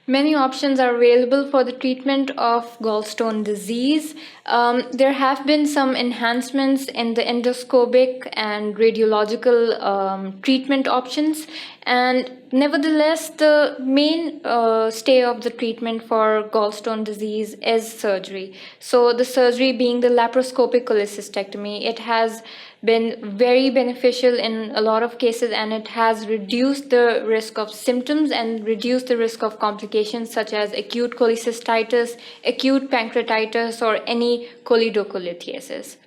Many options are available for the treatment of gallstone disease. There have been some enhancements in the endoscopic and radiological treatment options, and nevertheless, the main stay of the treatment for gallstone disease is surgery. So, the surgery being the laparoscopic cholecystectomy, it has been very beneficial in a lot of cases, and it has reduced the risk of symptoms and reduced the risk of complications such as acute cholecystitis, acute pancreatitis, or any cholelithiasis.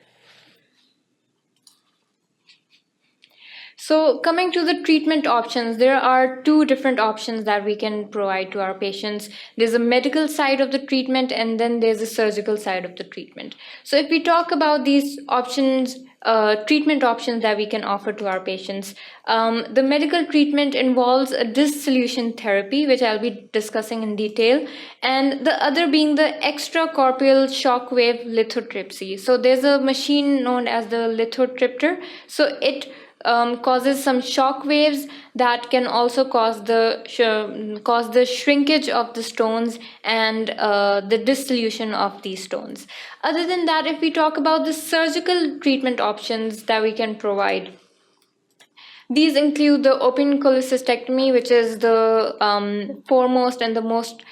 So, coming to the treatment options, there are two different options that we can provide to our patients. There's a medical side of the treatment, and then there's a surgical side of the treatment. So, if we talk about these options, treatment options that we can offer to our patients, the medical treatment involves a dissolution therapy, which I'll be discussing in detail, and the other being the extracorporeal shockwave lithotripsy. So, there's a machine known as the lithotripter. So, it causes some shock waves that can also cause the shrinkage of the stones and the dissolution of these stones. Other than that, if we talk about the surgical treatment options that we can provide, these include the open cholecystectomy, which is the foremost and the most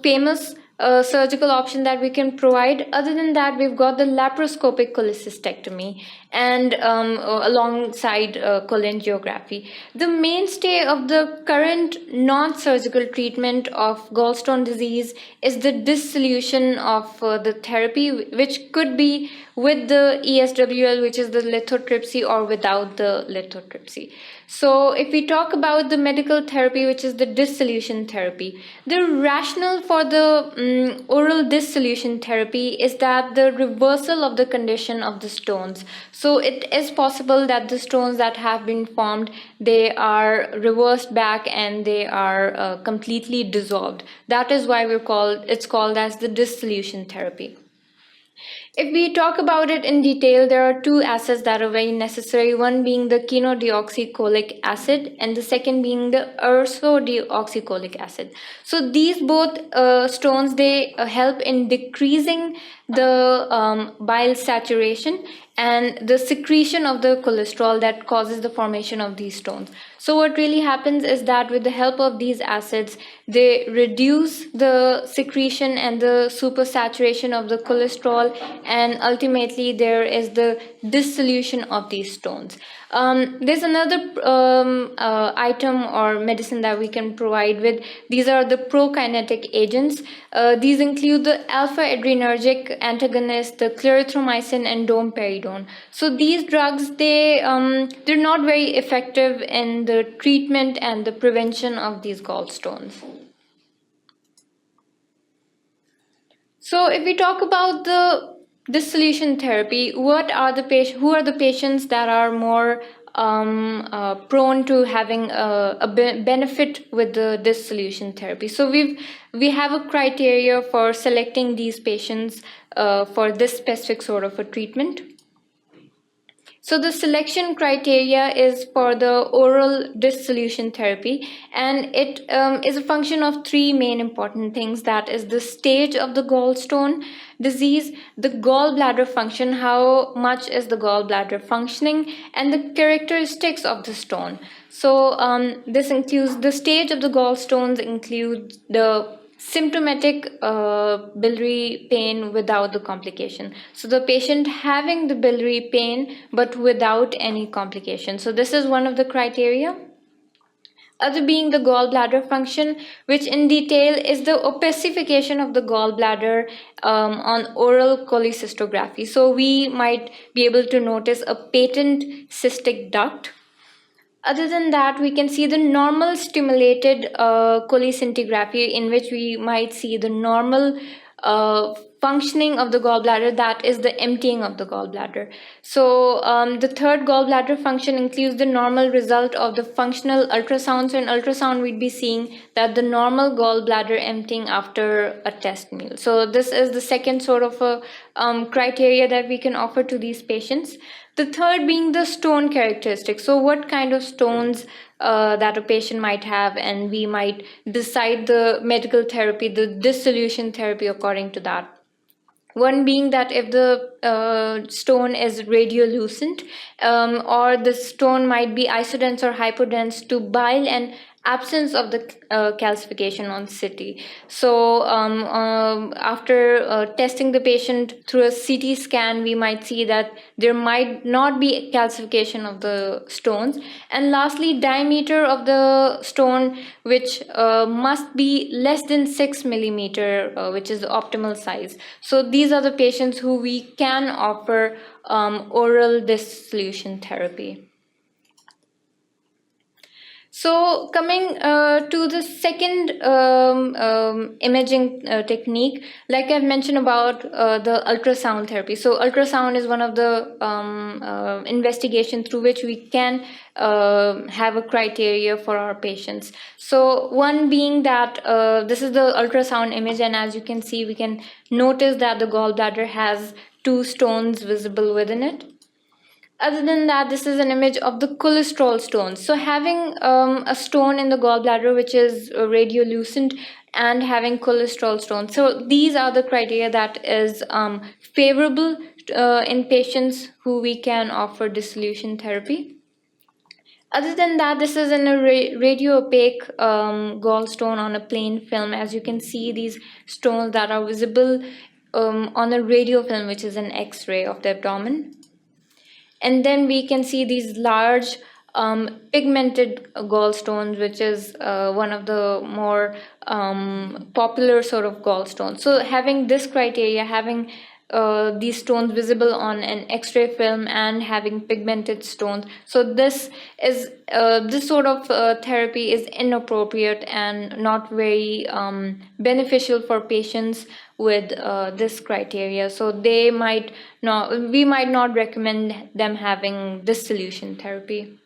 famous surgical option that we can provide. Other than that, we've got the laparoscopic cholecystectomy and alongside cholangiography. The mainstay of the current non-surgical treatment of gallstone disease is the dissolution of the therapy, which could be with the ESWL, which is the lithotripsy, or without the lithotripsy. So if we talk about the medical therapy, which is the dissolution therapy, the rationale for the oral dissolution therapy is that the reversal of the condition of the stones. So it is possible that the stones that have been formed, they are reversed back and they are completely dissolved. That is why it's called as the dissolution therapy. If we talk about it in detail, there are two acids that are very necessary, one being the quinodeoxycholic acid and the second being the ursodeoxycholic acid. So these both stones, they help in decreasing the bile saturation and the secretion of the cholesterol that causes the formation of these stones. So what really happens is that with the help of these acids, they reduce the secretion and the supersaturation of the cholesterol, and ultimately there is the dissolution of these stones. There's another item or medicine that we can provide with. These are the prokinetic agents. These include the alpha adrenergic antagonist, the clarithromycin, and domperidone. So these drugs, they're not very effective in the treatment and the prevention of these gallstones. So if we talk about the dissolution therapy, who are the patients that are more prone to having a benefit with the dissolution therapy? So we have a criteria for selecting these patients for this specific sort of a treatment. So the selection criteria is for the oral dissolution therapy, and it is a function of three main important things. That is the stage of the gallstone disease, the gallbladder function, how much is the gallbladder functioning, and the characteristics of the stone. So this includes the stage of the gallstones, includes the symptomatic biliary pain without the complication. So the patient having the biliary pain but without any complication. So this is one of the criteria. Other being the gallbladder function, which in detail is the opacification of the gallbladder on oral cholecystography. So we might be able to notice a patent cystic duct. Other than that, we can see the normal stimulated cholecystography, in which we might see the normal functioning of the gallbladder, that is the emptying of the gallbladder. So the third gallbladder function includes the normal result of the functional ultrasound. So in ultrasound, we'd be seeing that the normal gallbladder emptying after a test meal. So this is the second sort of a criteria that we can offer to these patients. The third being the stone characteristics. So what kind of stones that a patient might have, and we might decide the medical therapy, the dissolution therapy according to that. One being that if the stone is radiolucent, or the stone might be isodense or hypodense to bile and absence of the calcification on CT. So after testing the patient through a CT scan, we might see that there might not be calcification of the stones. And lastly, diameter of the stone, which must be less than 6 millimeter, which is the optimal size. So these are the patients who we can offer oral dissolution therapy. So coming to the second imaging technique, like I've mentioned about the ultrasound therapy. So ultrasound is one of the investigation through which we can have a criteria for our patients. So one being that this is the ultrasound image, and as you can see, we can notice that the gallbladder has 2 stones visible within it. Other than that, this is an image of the cholesterol stones. So having a stone in the gallbladder which is radiolucent and having cholesterol stones. So these are the criteria that is favorable in patients who we can offer dissolution therapy. Other than that, this is in a radio opaque gallstone on a plain film. As you can see, these stones that are visible on a radio film, which is an X-ray of the abdomen. And then we can see these large pigmented gallstones, which is one of the more popular sort of gallstones. So having this criteria, having these stones visible on an X-ray film and having pigmented stones, so this is this sort of therapy is inappropriate and not very beneficial for patients with this criteria. So we might not recommend them having dissolution therapy.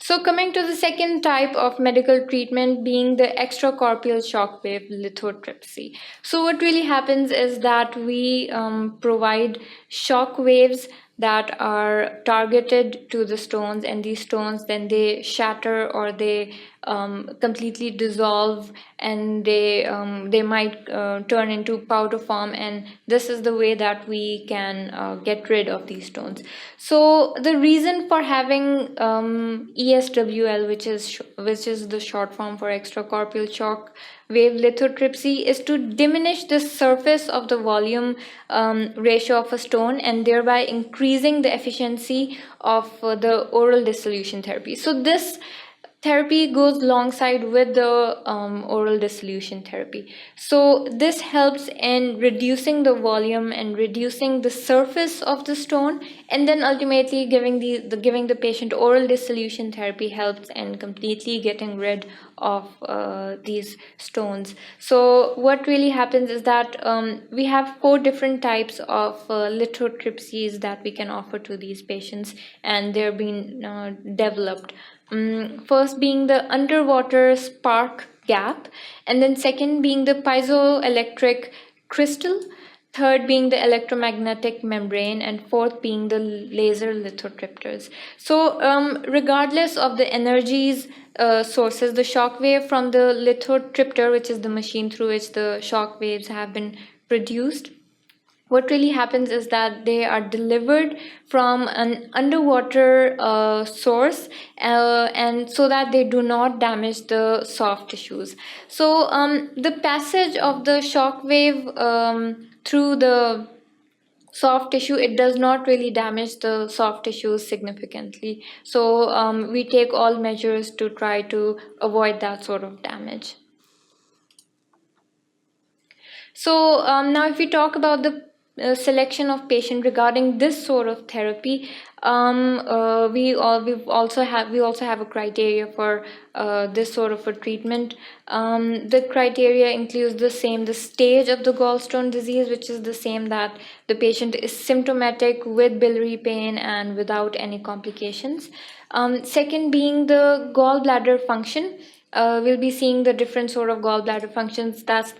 So coming to the second type of medical treatment, being the extracorporeal shockwave lithotripsy. So what really happens is that we provide shock waves that are targeted to the stones, and these stones then they shatter or they completely dissolve, and they might turn into powder form, and this is the way that we can get rid of these stones. So the reason for having ESWL, which is the short form for extracorporeal shock wave lithotripsy, is to diminish the surface of the volume ratio of a stone, and thereby increasing the efficiency of the oral dissolution therapy. So this therapy goes alongside with the oral dissolution therapy. So this helps in reducing the volume and reducing the surface of the stone, and then ultimately giving the patient oral dissolution therapy helps in completely getting rid of these stones. So what really happens is that we have 4 different types of lithotripsies that we can offer to these patients, and they're being developed. First being the underwater spark gap, and then second being the piezoelectric crystal, third being the electromagnetic membrane, and fourth being the laser lithotripters. So regardless of the energies sources, the shock wave from the lithotripter, which is the machine through which the shock waves have been produced, what really happens is that they are delivered from an underwater source, and so that they do not damage the soft tissues. So the passage of the shock wave through the soft tissue, it does not really damage the soft tissues significantly. So we take all measures to try to avoid that sort of damage. So now if we talk about the selection of patient regarding this sort of therapy, we also have a criteria for this sort of a treatment. The criteria includes the stage of the gallstone disease, which is the same that the patient is symptomatic with biliary pain and without any complications. Second being the gallbladder function. We'll be seeing the different sort of gallbladder functions. That's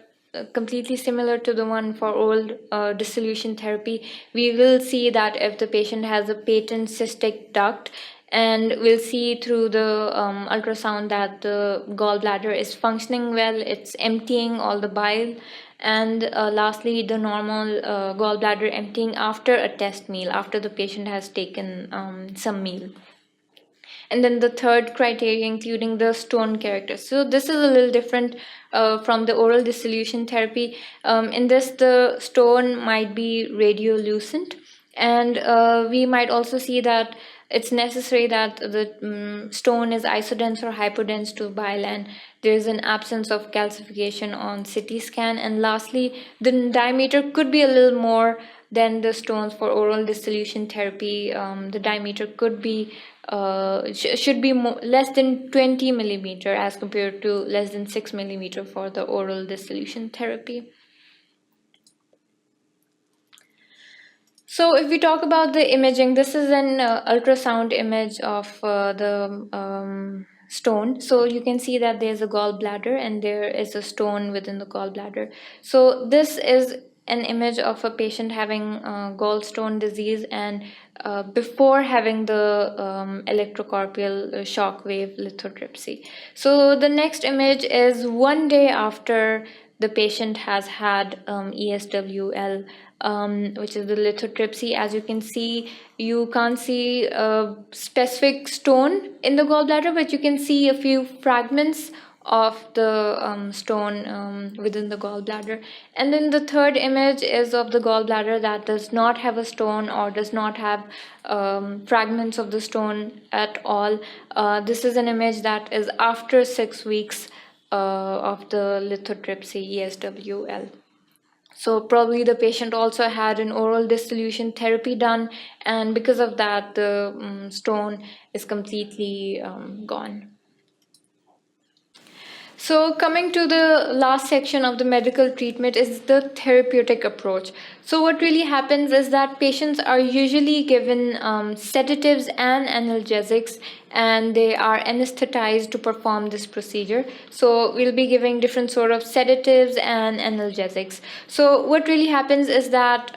completely similar to the one for oral dissolution therapy. We will see that if the patient has a patent cystic duct, and we'll see through the ultrasound that the gallbladder is functioning well, it's emptying all the bile, and lastly, the normal gallbladder emptying after a test meal, after the patient has taken some meal. And then the third criteria, including the stone character. So this is a little different from the oral dissolution therapy. In this, the stone might be radiolucent, and we might also see that it's necessary that the stone is isodense or hypodense to bile, and there is an absence of calcification on CT scan. And lastly, the diameter could be a little more than the stones for oral dissolution therapy. The diameter could be should be less than 20 millimeter as compared to less than 6 millimeter for the oral dissolution therapy. So if we talk about the imaging, this is an ultrasound image of the stone. So you can see that there's a gallbladder and there is a stone within the gallbladder. So this is an image of a patient having gallstone disease, and before having the electrocorporeal shock wave lithotripsy. So the next image is 1 day after the patient has had ESWL, which is the lithotripsy. As you can see, you can't see a specific stone in the gallbladder, but you can see a few fragments of the stone within the gallbladder. And then the third image is of the gallbladder that does not have a stone or does not have fragments of the stone at all. This is an image that is after 6 weeks of the lithotripsy ESWL. So probably the patient also had an oral dissolution therapy done, and because of that, the stone is completely gone. So coming to the last section of the medical treatment is the therapeutic approach. So what really happens is that patients are usually given sedatives and analgesics, and they are anesthetized to perform this procedure. So we'll be giving different sort of sedatives and analgesics. So what really happens is that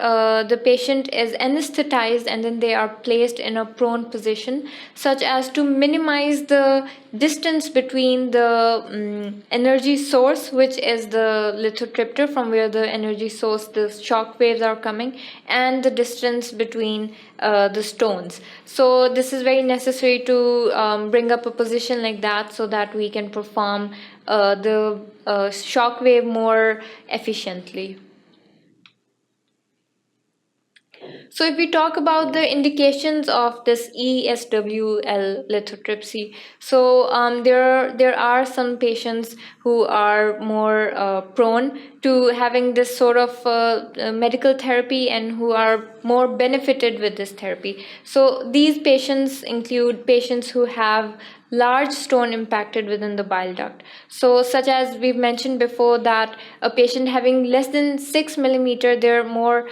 the patient is anesthetized and then they are placed in a prone position such as to minimize the distance between the energy source, which is the lithotripter from where the energy source, the shock waves are coming, and the distance between the stones. So this is very necessary to bring up a position like that so that we can perform the shock wave more efficiently. So if we talk about the indications of this ESWL lithotripsy, so there are some patients who are more prone to having this sort of medical therapy and who are more benefited with this therapy. So these patients include patients who have large stone impacted within the bile duct. So such as we've mentioned before that a patient having less than 6 millimeter, they're more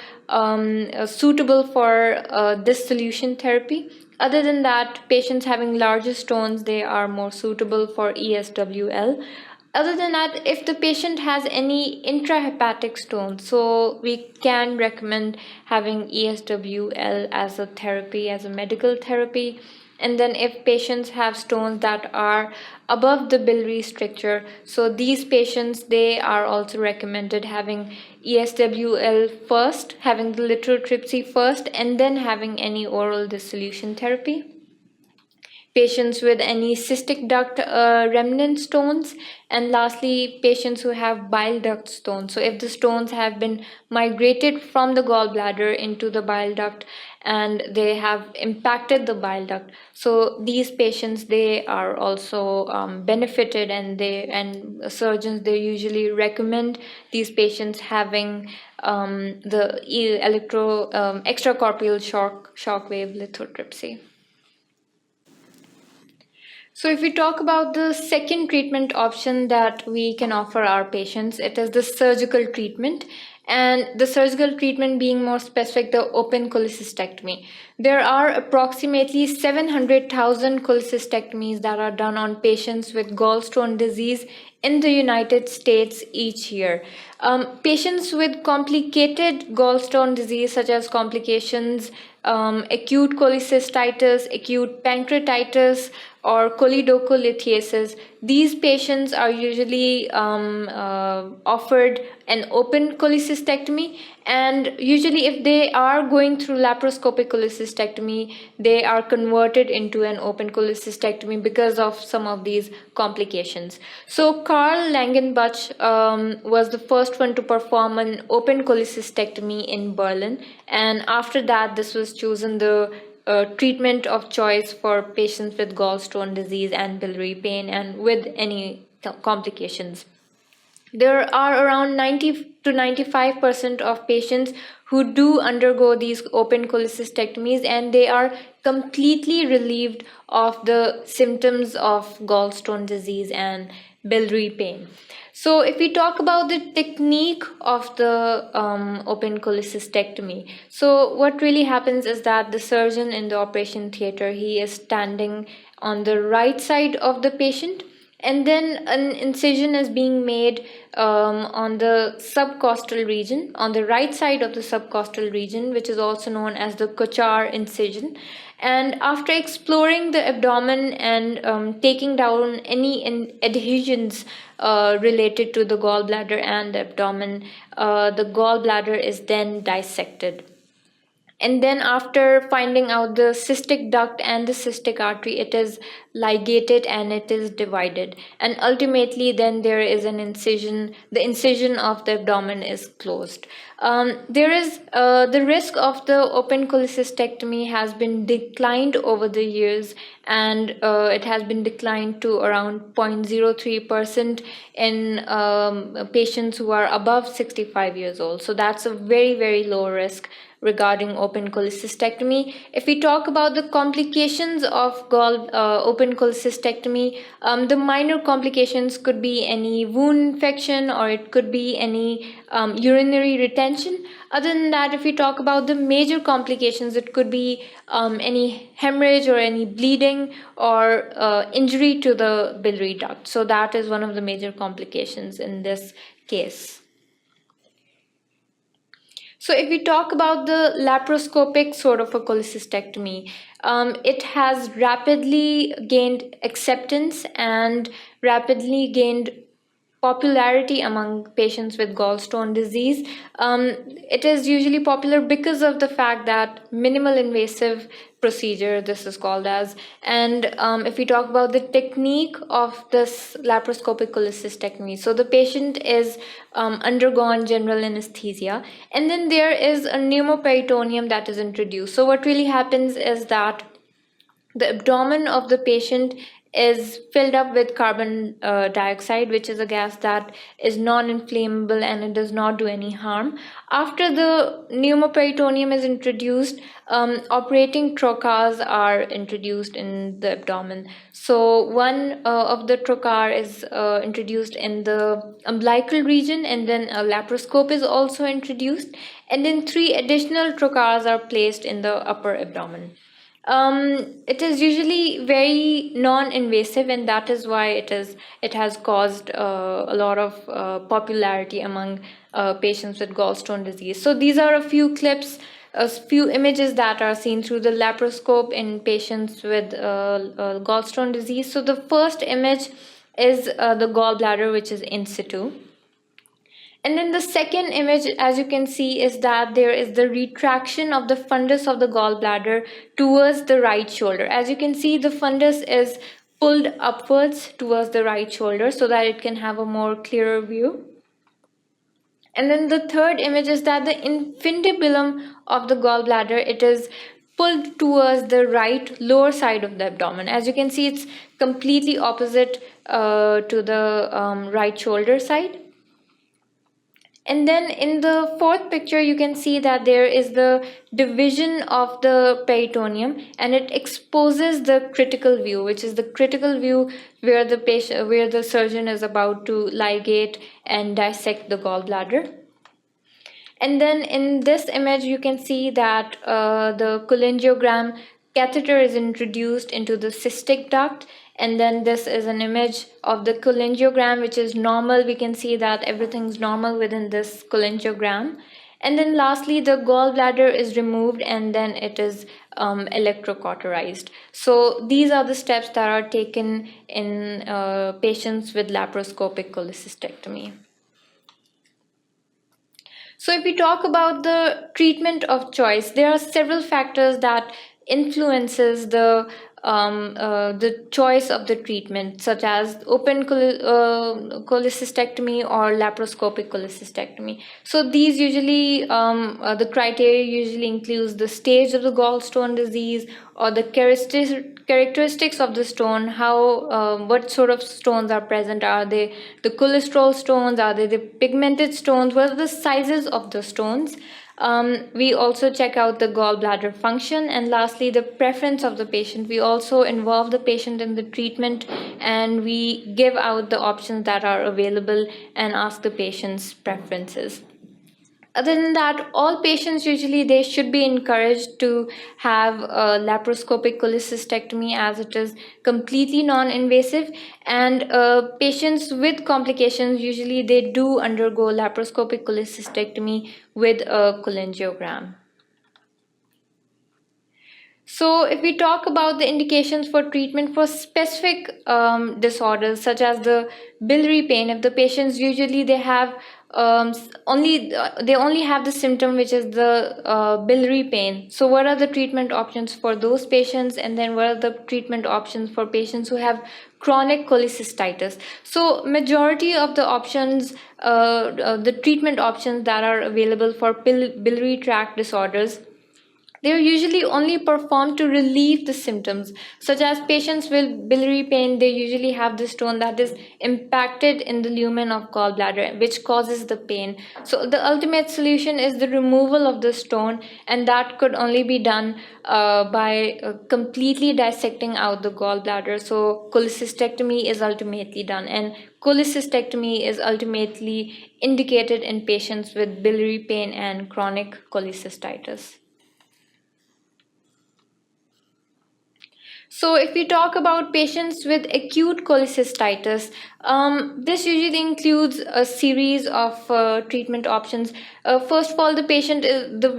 suitable for dissolution therapy. Other than that, patients having larger stones, they are more suitable for ESWL. Other than that, if the patient has any intrahepatic stones, so we can recommend having ESWL as a therapy, as a medical therapy. And then if patients have stones that are above the biliary stricture, so these patients, they are also recommended having ESWL first, having the lithotripsy first, and then having any oral dissolution therapy. Patients with any cystic duct remnant stones, and lastly patients who have bile duct stones. So if the stones have been migrated from the gallbladder into the bile duct and they have impacted the bile duct, so these patients, they are also benefited, and surgeons, they usually recommend these patients having the extracorporeal shock wave lithotripsy. So if we talk about the second treatment option that we can offer our patients, it is the surgical treatment. And the surgical treatment being more specific, the open cholecystectomy. There are approximately 700,000 cholecystectomies that are done on patients with gallstone disease in the United States each year. Patients with complicated gallstone disease, such as complications, acute cholecystitis, acute pancreatitis, or cholelithiasis, these patients are usually offered an open cholecystectomy, and usually if they are going through laparoscopic cholecystectomy, they are converted into an open cholecystectomy because of some of these complications. So Carl Langenbach was the first one to perform an open cholecystectomy in Berlin, and after that this was chosen the treatment of choice for patients with gallstone disease and biliary pain and with any complications. There are around 90 to 95% of patients who do undergo these open cholecystectomies, and they are completely relieved of the symptoms of gallstone disease and biliary pain. So if we talk about the technique of the open cholecystectomy, so what really happens is that the surgeon in the operation theater, he is standing on the right side of the patient, and then an incision is being made on the subcostal region, on the right side of the subcostal region, which is also known as the Kochar incision. And after exploring the abdomen and taking down any adhesions related to the gallbladder and the abdomen, the gallbladder is then dissected. And then after finding out the cystic duct and the cystic artery, it is ligated and it is divided. And ultimately then there is an incision, the incision of the abdomen is closed. There is the risk of the open cholecystectomy has been declined over the years, and it has been declined to around 0.03% in patients who are above 65 years old. So that's a very, very low risk regarding open cholecystectomy. If we talk about the complications of open cholecystectomy, the minor complications could be any wound infection, or it could be any urinary retention. Other than that, if we talk about the major complications, it could be any hemorrhage or any bleeding or injury to the biliary duct. So that is one of the major complications in this case. So if we talk about the laparoscopic sort of a cholecystectomy, it has rapidly gained acceptance and rapidly gained popularity among patients with gallstone disease. It is usually popular because of the fact that minimal invasive procedure, this is called as, and if we talk about the technique of this laparoscopic cholecystectomy, so the patient is undergone general anesthesia, and then there is a pneumoperitoneum that is introduced. So what really happens is that the abdomen of the patient is filled up with carbon dioxide, which is a gas that is non-inflammable and it does not do any harm. After the pneumoperitoneum is introduced, operating trocars are introduced in the abdomen. So one of the trocar is introduced in the umbilical region, and then a laparoscope is also introduced, and then 3 additional trocars are placed in the upper abdomen. It is usually very non-invasive, and that is why it has caused a lot of popularity among patients with gallstone disease. So these are a few clips, a few images that are seen through the laparoscope in patients with gallstone disease. So the first image is the gallbladder, which is in situ. And then the second image, as you can see, is that there is the retraction of the fundus of the gallbladder towards the right shoulder. As you can see, the fundus is pulled upwards towards the right shoulder so that it can have a more clearer view. And then the third image is that the infundibulum of the gallbladder, it is pulled towards the right lower side of the abdomen. As you can see, it's completely opposite to the right shoulder side. And then in the fourth picture, you can see that there is the division of the peritoneum, and it exposes the critical view, which is the critical view where the patient, where the surgeon is about to ligate and dissect the gallbladder. And then in this image, you can see that the cholangiogram catheter is introduced into the cystic duct. And then this is an image of the cholangiogram, which is normal. We can see that everything's normal within this cholangiogram. And then lastly, the gallbladder is removed and then it is electrocauterized. So these are the steps that are taken in patients with laparoscopic cholecystectomy. So if we talk about the treatment of choice, there are several factors that influences the choice of the treatment, such as open cholecystectomy or laparoscopic cholecystectomy. So these usually, the criteria usually includes the stage of the gallstone disease or the characteristics of the stone, what sort of stones are present. Are they the cholesterol stones? Are they the pigmented stones? What are the sizes of the stones? We also check out the gallbladder function, and lastly, the preference of the patient. We also involve the patient in the treatment, and we give out the options that are available and ask the patient's preferences. Other than that, all patients usually they should be encouraged to have a laparoscopic cholecystectomy, as it is completely non-invasive. And patients with complications usually they do undergo laparoscopic cholecystectomy with a cholangiogram. So, if we talk about the indications for treatment for specific disorders such as the biliary pain, if the patients usually they have they only have the symptom, which is the biliary pain. So, what are the treatment options for those patients, and then what are the treatment options for patients who have chronic cholecystitis? So, majority of the options, the treatment options that are available for biliary tract disorders, they are usually only performed to relieve the symptoms, such as patients with biliary pain. They usually have the stone that is impacted in the lumen of gallbladder, which causes the pain. So the ultimate solution is the removal of the stone, and that could only be done by completely dissecting out the gallbladder. So cholecystectomy is ultimately done, and cholecystectomy is ultimately indicated in patients with biliary pain and chronic cholecystitis. So, if we talk about patients with acute cholecystitis, this usually includes a series of treatment options. First of all, the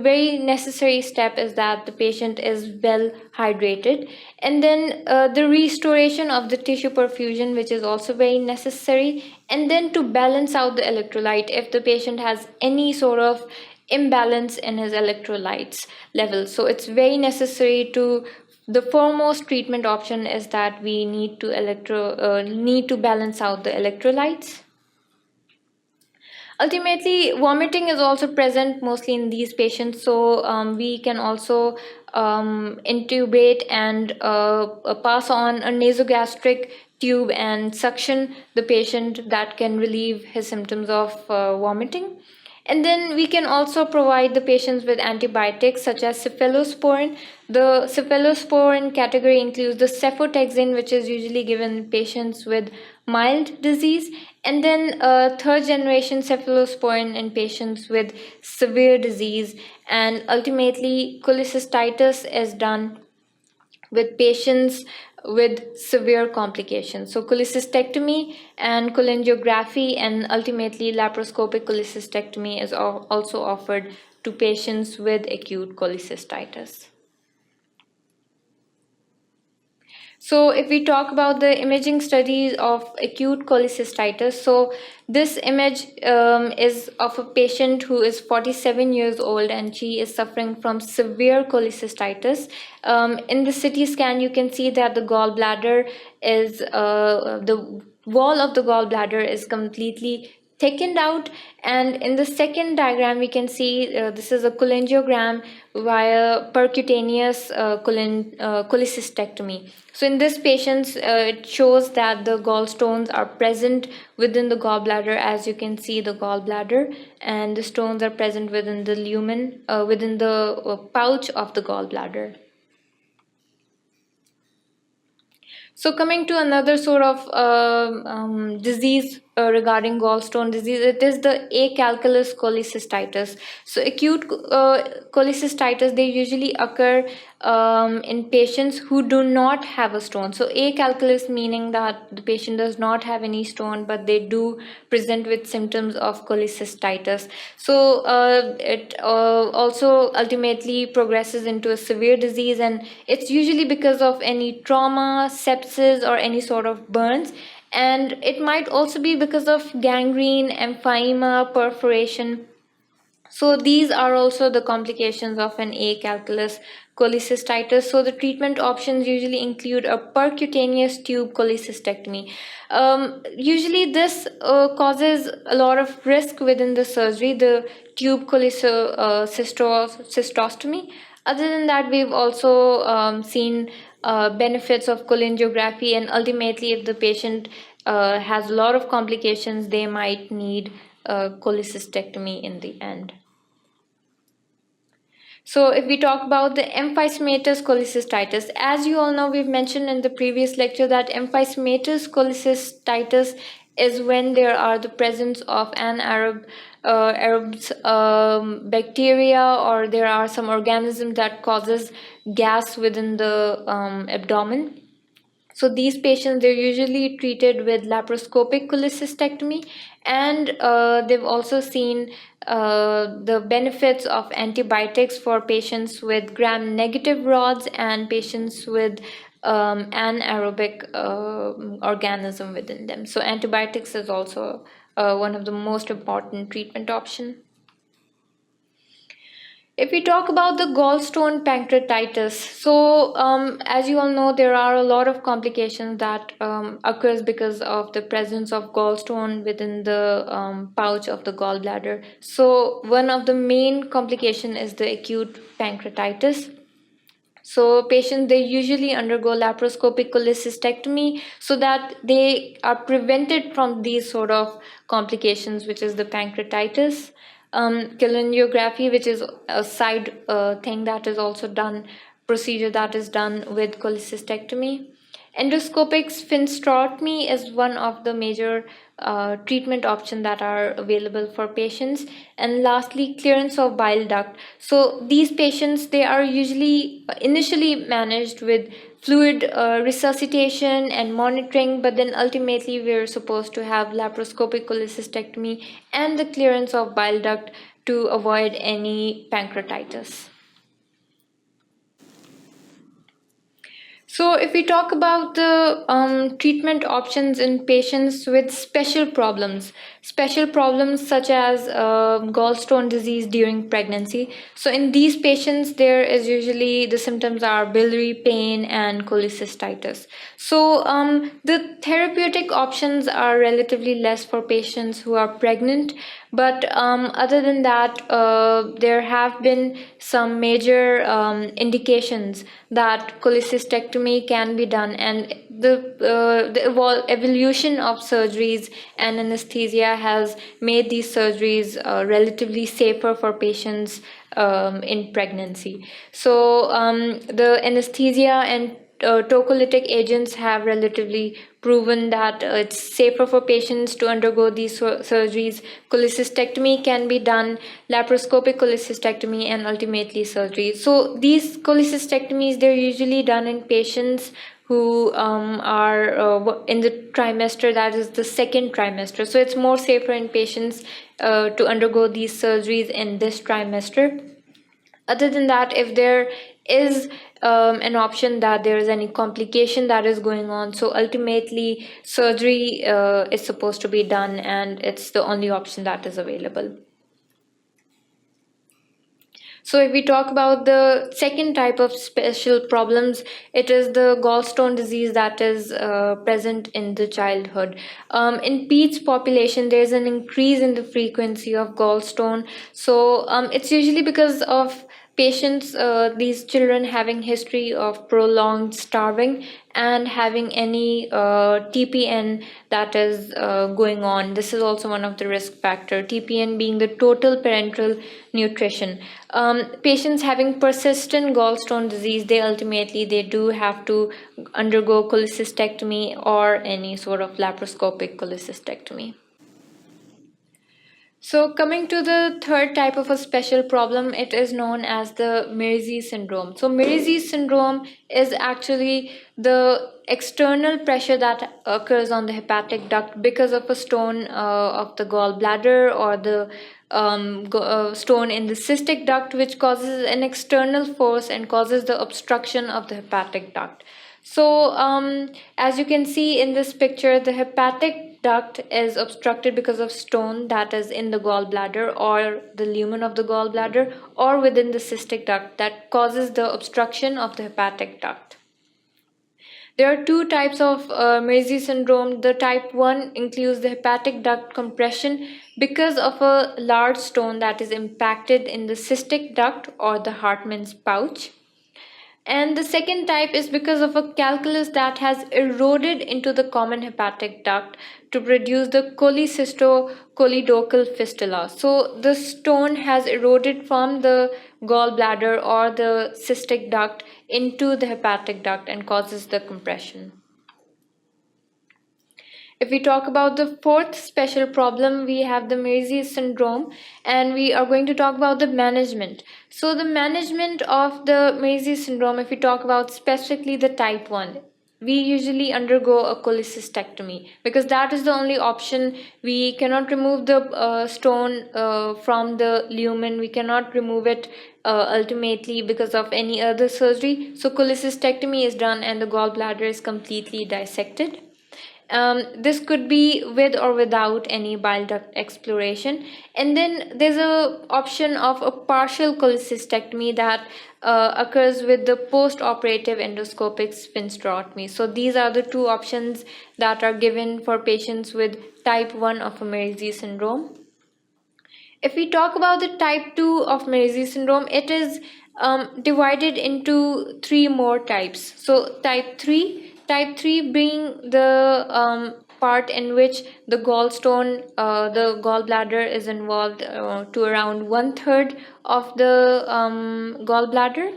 very necessary step is that the patient is well hydrated, and then the restoration of the tissue perfusion, which is also very necessary, and then to balance out the electrolyte if the patient has any sort of imbalance in his electrolytes level. So it's very necessary to the foremost treatment option is that we need to balance out the electrolytes. Ultimately, vomiting is also present mostly in these patients, so we can also intubate and pass on a nasogastric tube and suction the patient that can relieve his symptoms of vomiting. And then we can also provide the patients with antibiotics such as cephalosporin. The cephalosporin category includes the cefotaxime, which is usually given in patients with mild disease, and then third generation cephalosporin in patients with severe disease. And ultimately, cholecystitis is done with patients with severe complications. So cholecystectomy and cholangiography and ultimately laparoscopic cholecystectomy is also offered to patients with acute cholecystitis. So if we talk about the imaging studies of acute cholecystitis, so this image is of a patient who is 47 years old and she is suffering from severe cholecystitis. In the CT scan, you can see that the gallbladder is, the wall of the gallbladder is completely thickened out, and in the second diagram we can see this is a cholangiogram via percutaneous cholecystectomy. So in this patient, it shows that the gallstones are present within the gallbladder. As you can see, the gallbladder and the stones are present within the lumen, within the pouch of the gallbladder. So coming to another sort of disease regarding gallstone disease, it is the acalculous cholecystitis. So acute cholecystitis, they usually occur in patients who do not have a stone. So acalculous meaning that the patient does not have any stone, but they do present with symptoms of cholecystitis. So it also ultimately progresses into a severe disease, and it's usually because of any trauma, sepsis, or any sort of burns. And it might also be because of gangrene, emphysema, perforation. So these are also the complications of an acalculous cholecystitis. So the treatment options usually include a percutaneous tube cholecystectomy. Usually this causes a lot of risk within the surgery, the tube cholecystostomy. Other than that, we've also seen benefits of cholangiography, and ultimately, if the patient has a lot of complications, they might need cholecystectomy in the end. So if we talk about the emphysematous cholecystitis, as you all know, we've mentioned in the previous lecture that emphysematous cholecystitis is when there are the presence of anaerobe bacteria, or there are some organism that causes gas within the abdomen. So these patients, they're usually treated with laparoscopic cholecystectomy, and they've also seen the benefits of antibiotics for patients with gram-negative rods and patients with anaerobic organism within them. So antibiotics is also one of the most important treatment option. If we talk about the gallstone pancreatitis, so as you all know, there are a lot of complications that occurs because of the presence of gallstone within the pouch of the gallbladder. So one of the main complication is the acute pancreatitis. So patients, they usually undergo laparoscopic cholecystectomy so that they are prevented from these sort of complications, which is the pancreatitis. Cholangiography, which is a side thing that is also done, procedure that is done with cholecystectomy. Endoscopic sphincterotomy is one of the major treatment options that are available for patients. And lastly, clearance of bile duct. So these patients, they are usually initially managed with fluid resuscitation and monitoring, but then ultimately we're supposed to have laparoscopic cholecystectomy and the clearance of bile duct to avoid any pancreatitis. So, if we talk about the treatment options in patients with special problems such as gallstone disease during pregnancy. So, in these patients, there is usually the symptoms are biliary pain and cholecystitis. So, the therapeutic options are relatively less for patients who are pregnant, but other than that, there have been some major indications that cholecystectomy can be done, and the evolution of surgeries and anesthesia has made these surgeries relatively safer for patients in pregnancy. So the anesthesia and tocolytic agents have relatively proven that it's safer for patients to undergo these surgeries. Cholecystectomy can be done, laparoscopic cholecystectomy, and ultimately surgery. So these cholecystectomies, they're usually done in patients who are in the trimester, that is the second trimester. So it's more safer in patients to undergo these surgeries in this trimester. Other than that, if there is an option that there is any complication that is going on, so ultimately surgery is supposed to be done, and it's the only option that is available. So if we talk about the second type of special problems, it is the gallstone disease that is present in the childhood. In peds population, there is an increase in the frequency of gallstone. So it's usually because of patients, these children having history of prolonged starving and having any TPN that is going on. This is also one of the risk factor. TPN being the total parenteral nutrition. Patients having persistent gallstone disease, they do have to undergo cholecystectomy or any sort of laparoscopic cholecystectomy. So coming to the third type of a special problem, it is known as the Mersey syndrome. So Mersey syndrome is actually the external pressure that occurs on the hepatic duct because of a stone of the gallbladder or the stone in the cystic duct, which causes an external force and causes the obstruction of the hepatic duct. So, as you can see in this picture, the hepatic duct is obstructed because of stone that is in the gallbladder or the lumen of the gallbladder or within the cystic duct that causes the obstruction of the hepatic duct. There are two types of Mersey syndrome. The type 1 includes the hepatic duct compression because of a large stone that is impacted in the cystic duct or the Hartmann's pouch. And the second type is because of a calculus that has eroded into the common hepatic duct to produce the cholecystocolidocal fistula. So the stone has eroded from the gallbladder or the cystic duct into the hepatic duct and causes the compression. If we talk about the fourth special problem, we have the Mersey syndrome, and we are going to talk about the management. So, the management of the Mersey syndrome, if we talk about specifically the type 1, we usually undergo a cholecystectomy because that is the only option. We cannot remove the stone from the lumen, we cannot remove it ultimately because of any other surgery. So, cholecystectomy is done, and the gallbladder is completely dissected. This could be with or without any bile duct exploration. And then there's a option of a partial cholecystectomy that occurs with the post-operative endoscopic sphincterotomy. So these are the two options that are given for patients with type 1 of Mersey syndrome. If we talk about the type 2 of Mersey syndrome, it is divided into three more types. So type 3 being the part in which the the gallbladder is involved to around 1/3 of the gallbladder.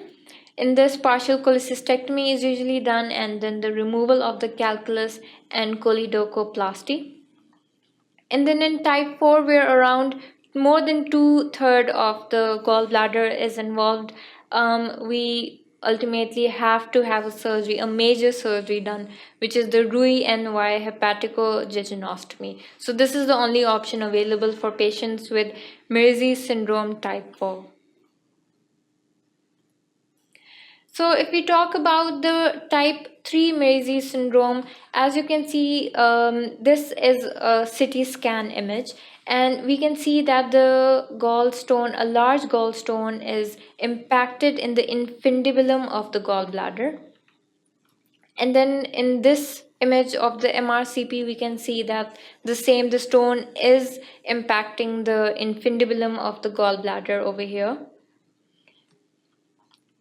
In this, partial cholecystectomy is usually done, and then the removal of the calculus and choledocoplasty. And then in type 4, where around more than 2/3 of the gallbladder is involved, we ultimately have to have a surgery, a major surgery done, which is the Roux-en-Y hepaticojejunostomy. So this is the only option available for patients with Mersey syndrome type 4. So if we talk about the type 3 Mersey syndrome, as you can see, this is a CT scan image, and we can see that the gallstone, a large gallstone, is impacted in the infundibulum of the gallbladder. And then in this image of the MRCP, we can see that the stone is impacting the infundibulum of the gallbladder over here.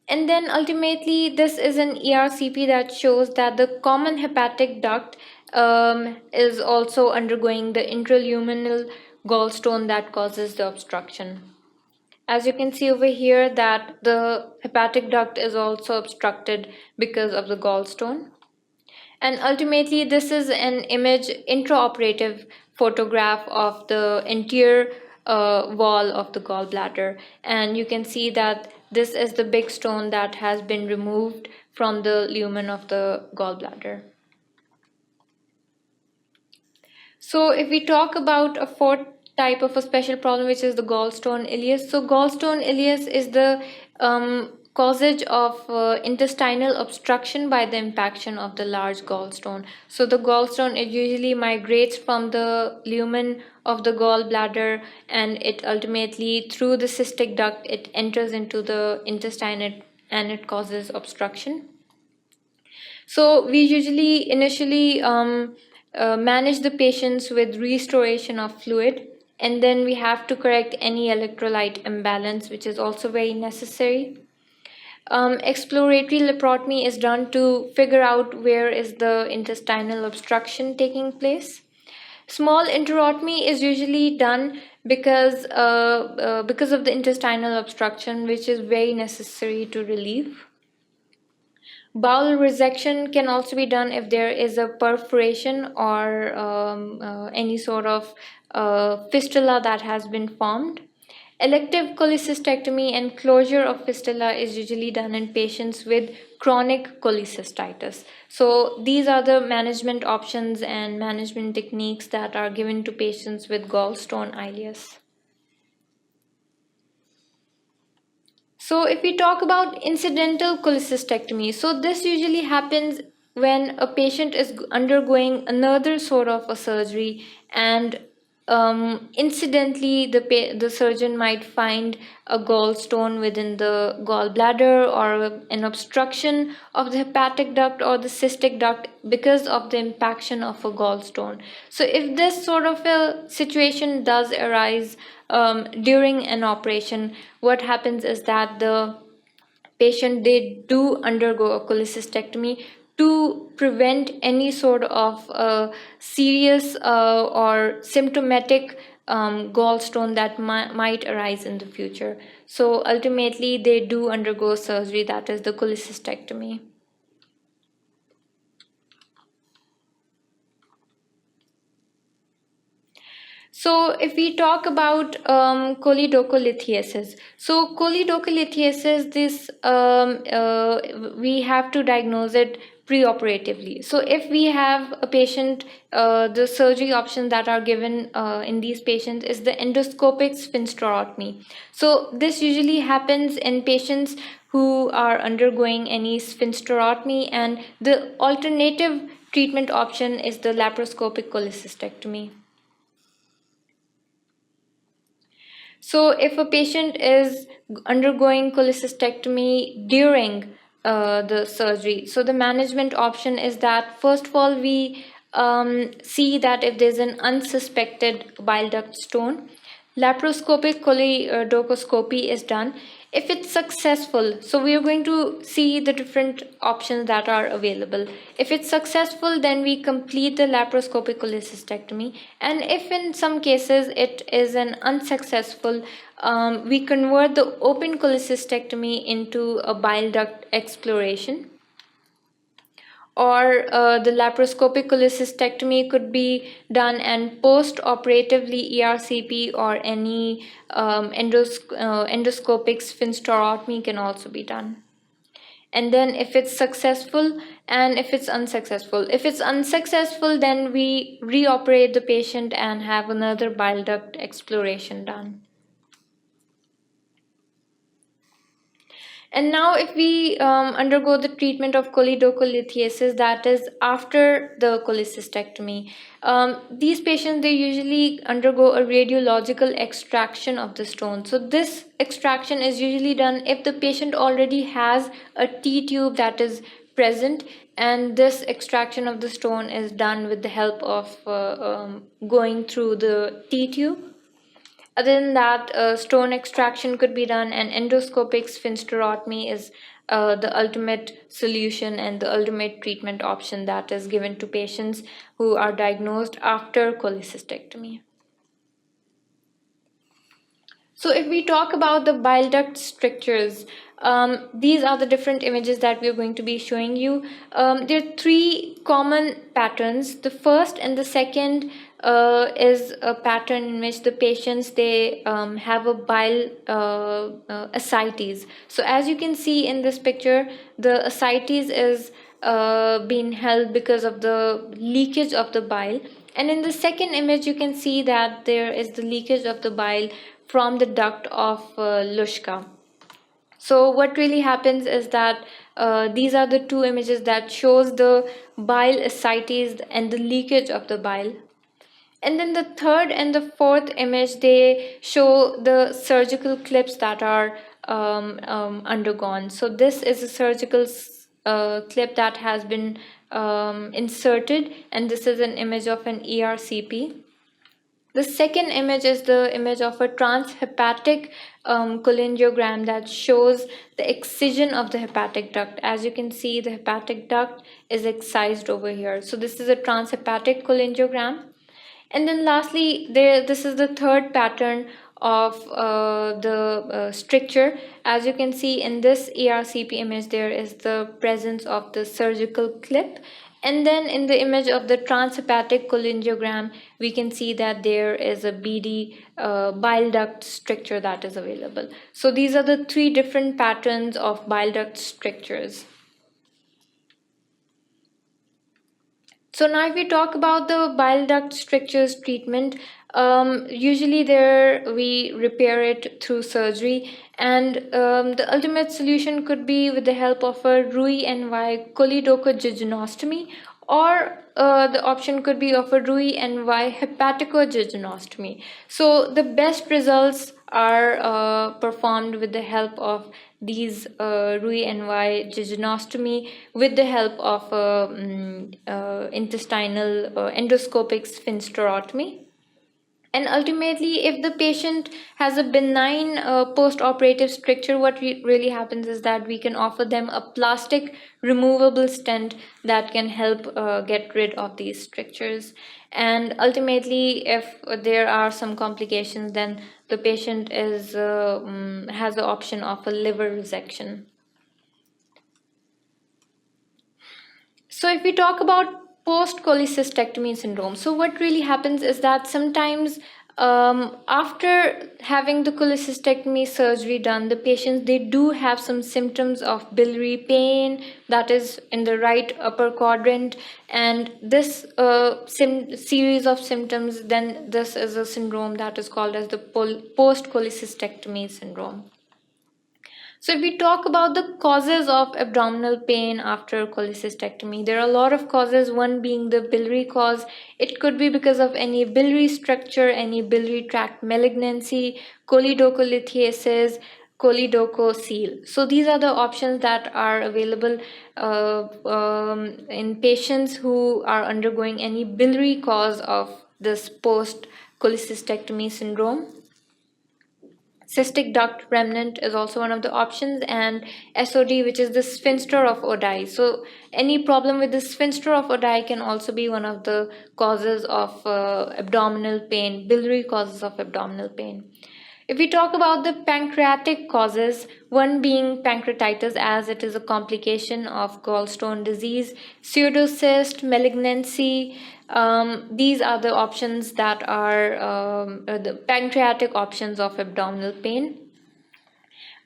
And then ultimately, this is an ERCP that shows that the common hepatic duct is also undergoing the intraluminal gallstone that causes the obstruction. As you can see over here, that the hepatic duct is also obstructed because of the gallstone. And ultimately, this is an image, intraoperative photograph of the anterior wall of the gallbladder. And you can see that this is the big stone that has been removed from the lumen of the gallbladder. So if we talk about a fourth type of a special problem, which is the gallstone ileus. So gallstone ileus is the causage of intestinal obstruction by the impaction of the large gallstone. So the gallstone, it usually migrates from the lumen of the gallbladder, and it ultimately, through the cystic duct, it enters into the intestine and it causes obstruction. So we usually initially manage the patients with restoration of fluid, And then we have to correct any electrolyte imbalance, which is also very necessary. Exploratory laparotomy is done to figure out where is the intestinal obstruction taking place. Small enterotomy is usually done because of the intestinal obstruction, which is very necessary to relieve. Bowel resection can also be done if there is a perforation or any sort of fistula that has been formed. Elective cholecystectomy and closure of fistula is usually done in patients with chronic cholecystitis. So these are the management options and management techniques that are given to patients with gallstone ileus. So if we talk about incidental cholecystectomy, so this usually happens when a patient is undergoing another sort of a surgery, and incidentally the surgeon might find a gallstone within the gallbladder or an obstruction of the hepatic duct or the cystic duct because of the impaction of a gallstone. So if this sort of a situation does arise during an operation, what happens is that the patient, they do undergo a cholecystectomy to prevent any sort of serious or symptomatic gallstone that might arise in the future. So ultimately they do undergo surgery, that is the cholecystectomy. So if we talk about cholelithiasis, so cholelithiasis, this we have to diagnose it preoperatively. So if we have a patient, the surgery options that are given in these patients is the endoscopic sphincterotomy. So this usually happens in patients who are undergoing any sphincterotomy, and the alternative treatment option is the laparoscopic cholecystectomy. So, if a patient is undergoing cholecystectomy during the surgery, so the management option is that first of all we see that if there's an unsuspected bile duct stone, laparoscopic choledocoscopy is done. If it's successful, so we are going to see the different options that are available. If it's successful, then we complete the laparoscopic cholecystectomy, and if in some cases it is an unsuccessful, we convert the open cholecystectomy into a bile duct exploration. Or the laparoscopic cholecystectomy could be done, and post-operatively ERCP or any endoscopic sphincterotomy can also be done. And then if it's successful and if it's unsuccessful. If it's unsuccessful, then we reoperate the patient and have another bile duct exploration done. And now if we undergo the treatment of cholelithiasis, that is after the cholecystectomy, these patients, they usually undergo a radiological extraction of the stone. So this extraction is usually done if the patient already has a T-tube that is present, and this extraction of the stone is done with the help of going through the T-tube. Other than that, stone extraction could be done, and endoscopic sphincterotomy is the ultimate solution and the ultimate treatment option that is given to patients who are diagnosed after cholecystectomy. So if we talk about the bile duct strictures, these are the different images that we are going to be showing you. There are three common patterns. The first and the second is a pattern in which the patients, they have a bile ascites. So as you can see in this picture, the ascites is being held because of the leakage of the bile. And in the second image, you can see that there is the leakage of the bile from the duct of Lushka. So what really happens is that these are the two images that shows the bile ascites and the leakage of the bile. And then the third and the fourth image, they show the surgical clips that are undergone. So this is a surgical clip that has been inserted, and this is an image of an ERCP. The second image is the image of a transhepatic cholangiogram that shows the excision of the hepatic duct. As you can see, the hepatic duct is excised over here. So this is a transhepatic cholangiogram. And then lastly, this is the third pattern of the stricture. As you can see in this ERCP image, there is the presence of the surgical clip. And then in the image of the transhepatic cholangiogram, we can see that there is a BD bile duct stricture that is available. So these are the three different patterns of bile duct strictures. So now if we talk about the bile duct strictures treatment, usually there we repair it through surgery, and the ultimate solution could be with the help of a Roux and Y choledochojejunostomy, or the option could be of a Roux and Y hepaticojejunostomy. So the best results are performed with the help of these Roux and Y jejunostomy with the help of intestinal endoscopic sphincterotomy. And ultimately, if the patient has a benign post-operative stricture, what really happens is that we can offer them a plastic removable stent that can help get rid of these strictures. And ultimately, if there are some complications, then the patient has the option of a liver resection. So if we talk about post-cholecystectomy syndrome, so what really happens is that sometimes after having the cholecystectomy surgery done, the patients, they do have some symptoms of biliary pain that is in the right upper quadrant, and this series of symptoms, then this is a syndrome that is called as the post-cholecystectomy syndrome. So if we talk about the causes of abdominal pain after cholecystectomy, there are a lot of causes, one being the biliary cause. It could be because of any biliary structure, any biliary tract malignancy, cholelithiasis, choledococele. So these are the options that are available in patients who are undergoing any biliary cause of this post-cholecystectomy syndrome. Cystic duct remnant is also one of the options, and SOD, which is the sphincter of Oddi. So any problem with the sphincter of Oddi can also be one of the causes of abdominal pain, biliary causes of abdominal pain. If we talk about the pancreatic causes, one being pancreatitis, as it is a complication of gallstone disease, pseudocyst, malignancy, these are the options that are the pancreatic options of abdominal pain.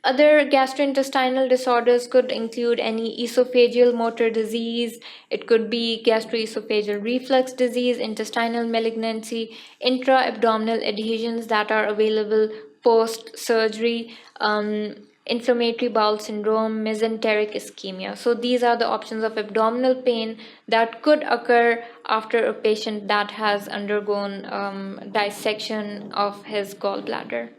Other gastrointestinal disorders could include any esophageal motor disease, it could be gastroesophageal reflux disease, intestinal malignancy, intra-abdominal adhesions that are available post-surgery, inflammatory bowel syndrome, mesenteric ischemia. So these are the options of abdominal pain that could occur after a patient that has undergone dissection of his gallbladder.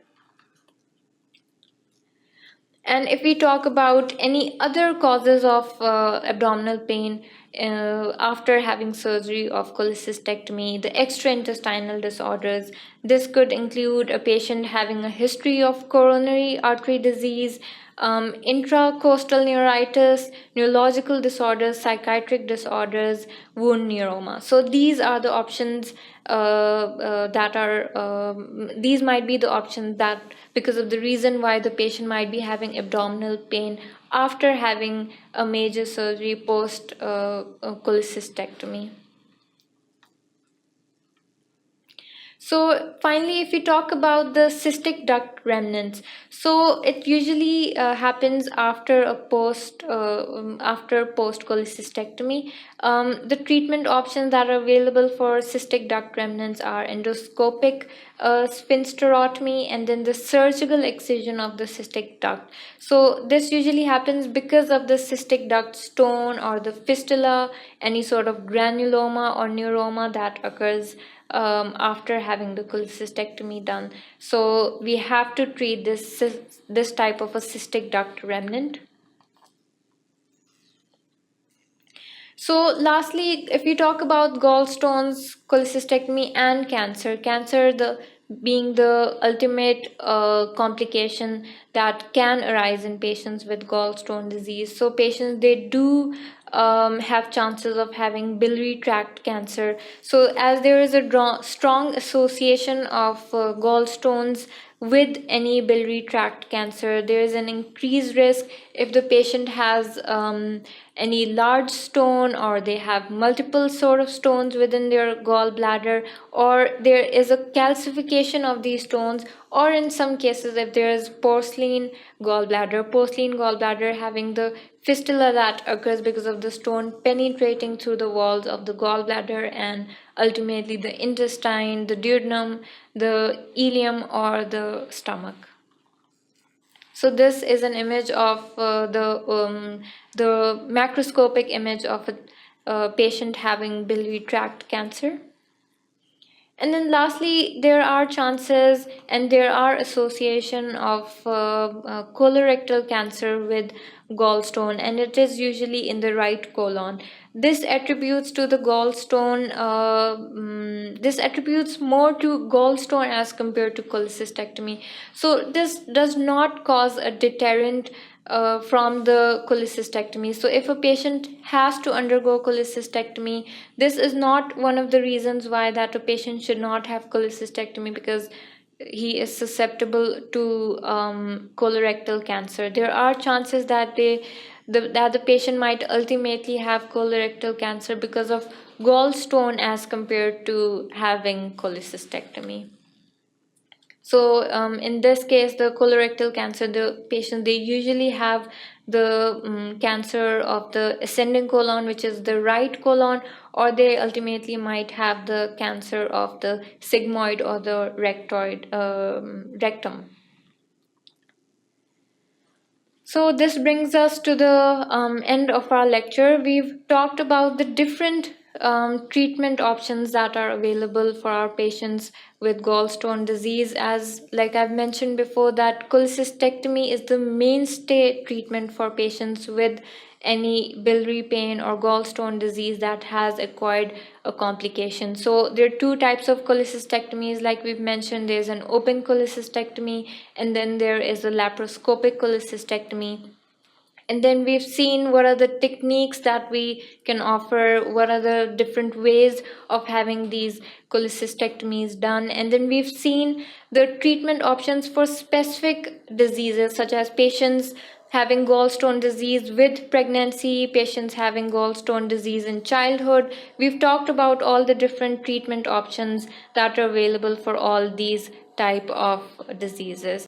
And if we talk about any other causes of abdominal pain after having surgery of cholecystectomy, the extraintestinal disorders, this could include a patient having a history of coronary artery disease, intracostal neuritis, neurological disorders, psychiatric disorders, wound neuroma. So these are the options that are these might be the options that, because of the reason why the patient might be having abdominal pain after having a major surgery post cholecystectomy. So finally, if we talk about the cystic duct remnants, so it usually happens after a post cholecystectomy. The treatment options that are available for cystic duct remnants are endoscopic sphincterotomy and then the surgical excision of the cystic duct. So this usually happens because of the cystic duct stone or the fistula, any sort of granuloma or neuroma that occurs after having the cholecystectomy done. So we have to treat this type of a cystic duct remnant. So lastly, if we talk about gallstones, cholecystectomy, and cancer being the ultimate complication that can arise in patients with gallstone disease. So patients, they do have chances of having biliary tract cancer. So as there is a strong association of gallstones with any biliary tract cancer, there is an increased risk if the patient has any large stone, or they have multiple sort of stones within their gallbladder, or there is a calcification of these stones, or in some cases if there is porcelain gallbladder having the fistula that occurs because of the stone penetrating through the walls of the gallbladder and ultimately the intestine, the duodenum, the ileum, or the stomach. So this is an image of the macroscopic image of a patient having biliary tract cancer. And then lastly, there are chances and there are association of colorectal cancer with gallstone, and it is usually in the right colon. This attributes to the gallstone, this attributes more to gallstone as compared to cholecystectomy. So this does not cause a deterrent from the cholecystectomy. So if a patient has to undergo cholecystectomy, this is not one of the reasons why that a patient should not have cholecystectomy, because he is susceptible to colorectal cancer. There are chances that the patient might ultimately have colorectal cancer because of gallstone as compared to having cholecystectomy. So in this case, the colorectal cancer, the patient, they usually have the cancer of the ascending colon, which is the right colon, or they ultimately might have the cancer of the sigmoid or the rectum. So this brings us to the end of our lecture. We've talked about the different treatment options that are available for our patients with gallstone disease. As like I've mentioned before, that cholecystectomy is the mainstay treatment for patients with any biliary pain or gallstone disease that has acquired a complication. So there are two types of cholecystectomies, like we've mentioned. There's an open cholecystectomy, and then there is a laparoscopic cholecystectomy. And then we've seen what are the techniques that we can offer, what are the different ways of having these cholecystectomies done. And then we've seen the treatment options for specific diseases, such as patients having gallstone disease with pregnancy, patients having gallstone disease in childhood. We've talked about all the different treatment options that are available for all these type of diseases.